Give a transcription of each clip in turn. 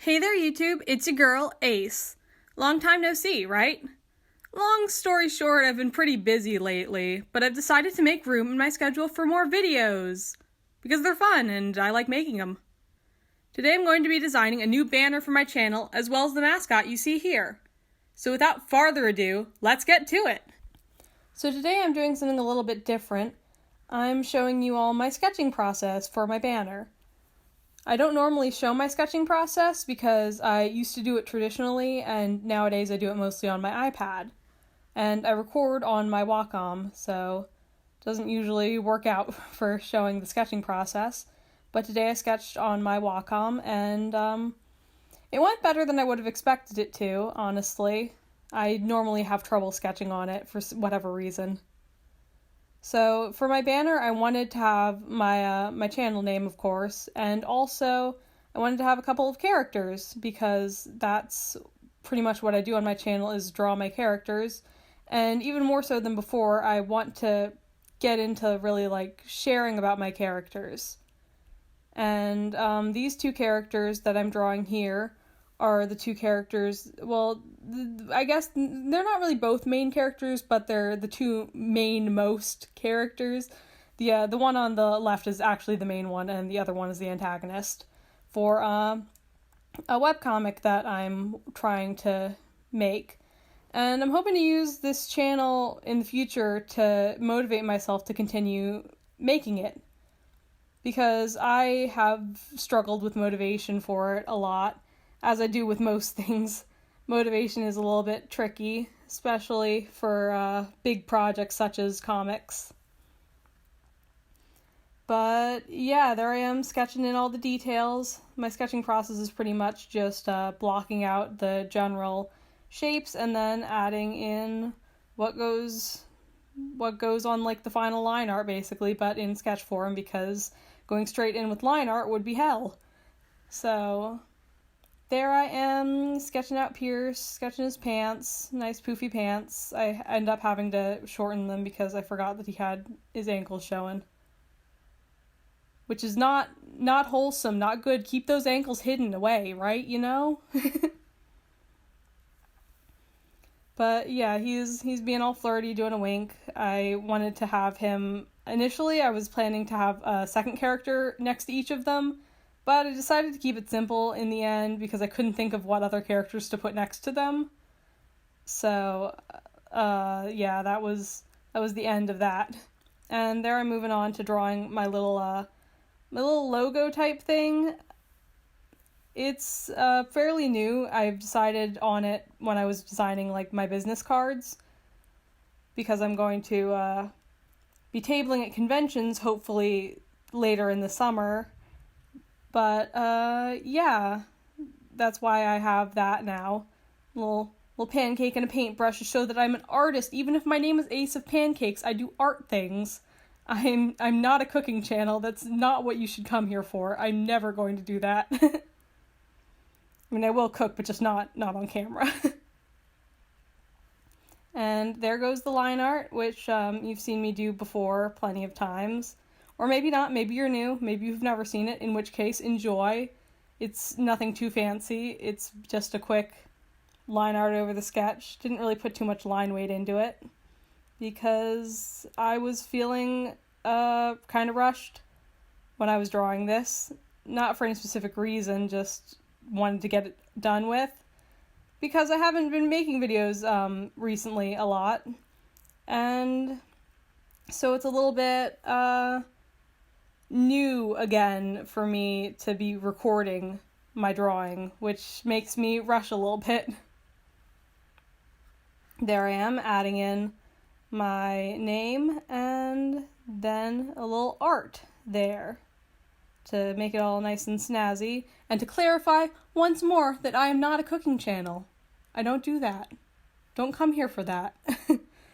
Hey there, YouTube. It's your girl, Ace. Long time no see, right? Long story short, I've been pretty busy lately, but I've decided to make room in my schedule for more videos because they're fun and I like making them. Today I'm going to be designing a new banner for my channel as well as the mascot you see here. So without farther ado, let's get to it. So today I'm doing something a little bit different. I'm showing you all my sketching process for my banner. I don't normally show my sketching process because I used to do it traditionally and nowadays I do it mostly on my iPad. And I record on my Wacom, so it doesn't usually work out for showing the sketching process. But today I sketched on my Wacom and it went better than I would have expected it to, honestly. I normally have trouble sketching on it for whatever reason. So for my banner, I wanted to have my channel name, of course, and also I wanted to have a couple of characters because that's pretty much what I do on my channel is draw my characters. And even more so than before, I want to get into really like sharing about my characters. And these two characters that I'm drawing here are the two characters, well, I guess they're not really both main characters, but they're the two main most characters. The one on the left is actually the main one, and the other one is the antagonist for a webcomic that I'm trying to make. And I'm hoping to use this channel in the future to motivate myself to continue making it. Because I have struggled with motivation for it a lot. As I do with most things, motivation is a little bit tricky, especially for big projects such as comics. But yeah, there I am sketching in all the details. My sketching process is pretty much just blocking out the general shapes and then adding in what goes on like the final line art basically, but in sketch form because going straight in with line art would be hell. So there I am, sketching out Pierce, sketching his pants, nice poofy pants. I end up having to shorten them because I forgot that he had his ankles showing. Which is not wholesome, not good. Keep those ankles hidden away, right? You know? But yeah, he's being all flirty, doing a wink. I wanted to have him, initially I was planning to have a second character next to each of them, but I decided to keep it simple in the end because I couldn't think of what other characters to put next to them. So, yeah, that was the end of that. And there I'm moving on to drawing my little logo type thing. It's fairly new. I've decided on it when I was designing like my business cards because I'm going to be tabling at conventions hopefully later in the summer. But yeah, that's why I have that now. Little pancake and a paintbrush to show that I'm an artist. Even if my name is Ace of Pancakes, I do art things. I'm not a cooking channel. That's not what you should come here for. I'm never going to do that. I mean, I will cook, but just not on camera. And there goes the line art, which you've seen me do before plenty of times. Or maybe not, maybe you're new, maybe you've never seen it, in which case, enjoy. It's nothing too fancy, it's just a quick line art over the sketch. Didn't really put too much line weight into it, because I was feeling kind of rushed when I was drawing this. Not for any specific reason, just wanted to get it done with. Because I haven't been making videos recently a lot, and so it's a little bit new again for me to be recording my drawing, which makes me rush a little bit. There I am, adding in my name and then a little art there to make it all nice and snazzy, and to clarify once more that I am not a cooking channel. I don't do that. Don't come here for that.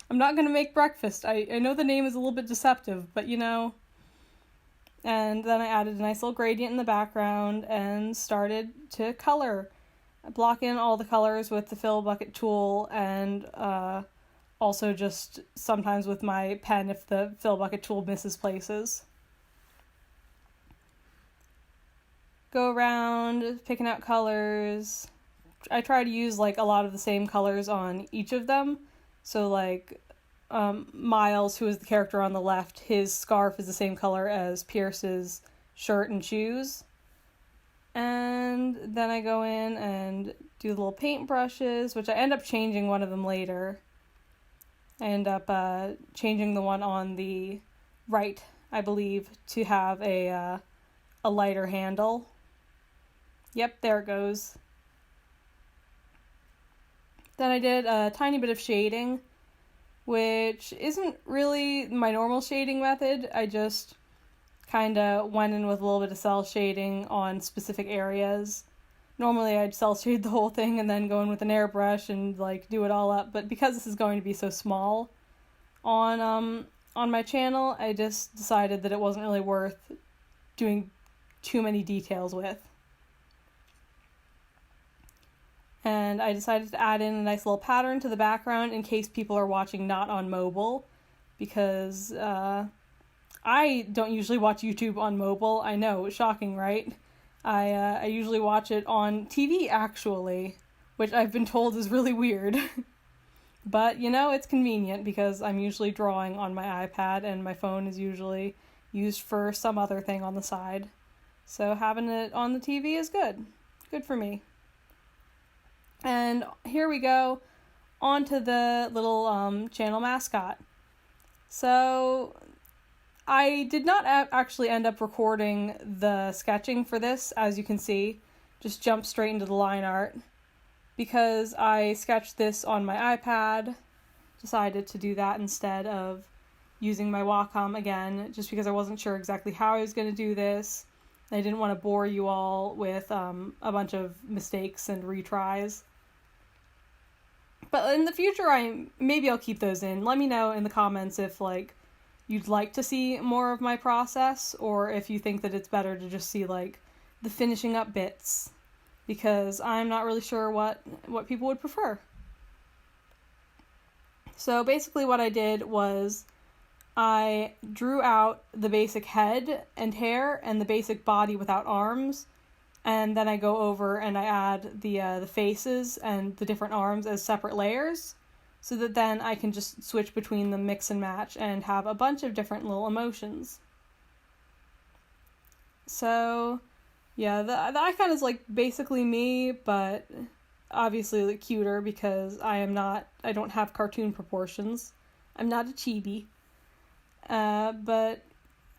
I'm not going to make breakfast. I know the name is a little bit deceptive, but you know. And then I added a nice little gradient in the background and started to color. I block in all the colors with the fill bucket tool and also just sometimes with my pen if the fill bucket tool misses places. go around picking out colors. I try to use like a lot of the same colors on each of them. So like Miles, who is the character on the left, his scarf is the same color as Pierce's shirt and shoes. And then I go in and do the little paint brushes, which I end up changing one of them later. I end up changing the one on the right, I believe, to have a lighter handle. Yep, there it goes. Then I did a tiny bit of shading, which isn't really my normal shading method. I just kind of went in with a little bit of cell shading on specific areas. Normally I'd cell shade the whole thing and then go in with an airbrush and like do it all up, but because this is going to be so small on my channel, I just decided that it wasn't really worth doing too many details with. And I decided to add in a nice little pattern to the background in case people are watching not on mobile, because I don't usually watch YouTube on mobile. I know, shocking, right? I usually watch it on TV, actually, which I've been told is really weird. But, you know, it's convenient because I'm usually drawing on my iPad and my phone is usually used for some other thing on the side. So having it on the TV is good. Good for me. And here we go, onto the little channel mascot. So I did not actually end up recording the sketching for this, as you can see. Just jumped straight into the line art. Because I sketched this on my iPad, decided to do that instead of using my Wacom again, just because I wasn't sure exactly how I was going to do this. I didn't want to bore you all with a bunch of mistakes and retries. But in the future, maybe I'll keep those in. Let me know in the comments if like you'd like to see more of my process, or if you think that it's better to just see like the finishing up bits, because I'm not really sure what people would prefer. So basically what I did was I drew out the basic head and hair and the basic body without arms, and then I go over and I add the faces and the different arms as separate layers, so that then I can just switch between them, mix and match, and have a bunch of different little emotions. So yeah, the icon is like basically me, but obviously like cuter because I don't have cartoon proportions. I'm not a chibi. But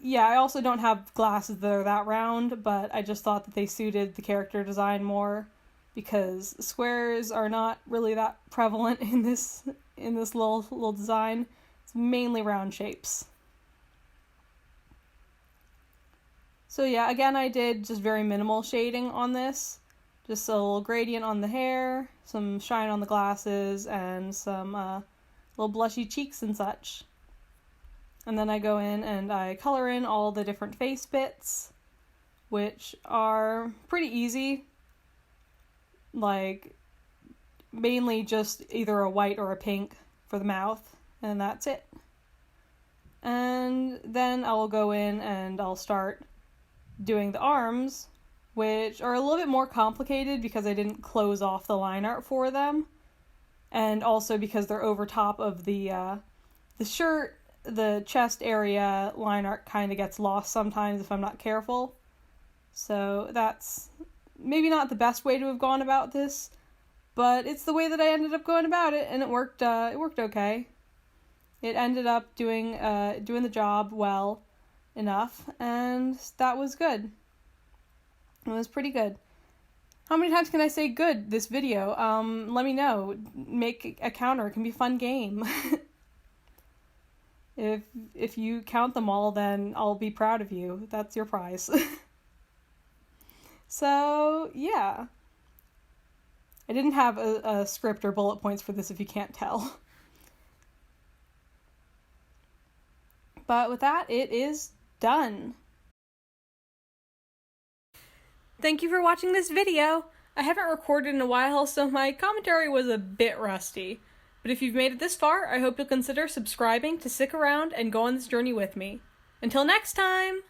yeah, I also don't have glasses that are that round, but I just thought that they suited the character design more, because squares are not really that prevalent in this little design. It's mainly round shapes. So yeah, again, I did just very minimal shading on this. Just a little gradient on the hair, some shine on the glasses, and some little blushy cheeks and such. And then I go in and I color in all the different face bits, which are pretty easy. Like, mainly just either a white or a pink for the mouth, and that's it. And then I will go in and I'll start doing the arms, which are a little bit more complicated because I didn't close off the line art for them, and also because they're over top of the shirt. The chest area line art kind of gets lost sometimes if I'm not careful. So that's maybe not the best way to have gone about this, but it's the way that I ended up going about it, and it worked okay. It ended up doing the job well enough, and that was good. It was pretty good. How many times can I say good this video? Let me know. Make a counter. It can be a fun game. If you count them all, then I'll be proud of you. That's your prize. So, yeah. I didn't have a script or bullet points for this, if you can't tell. But with that, it is done. Thank you for watching this video. I haven't recorded in a while, so my commentary was a bit rusty. But if you've made it this far, I hope you'll consider subscribing to stick around and go on this journey with me. Until next time!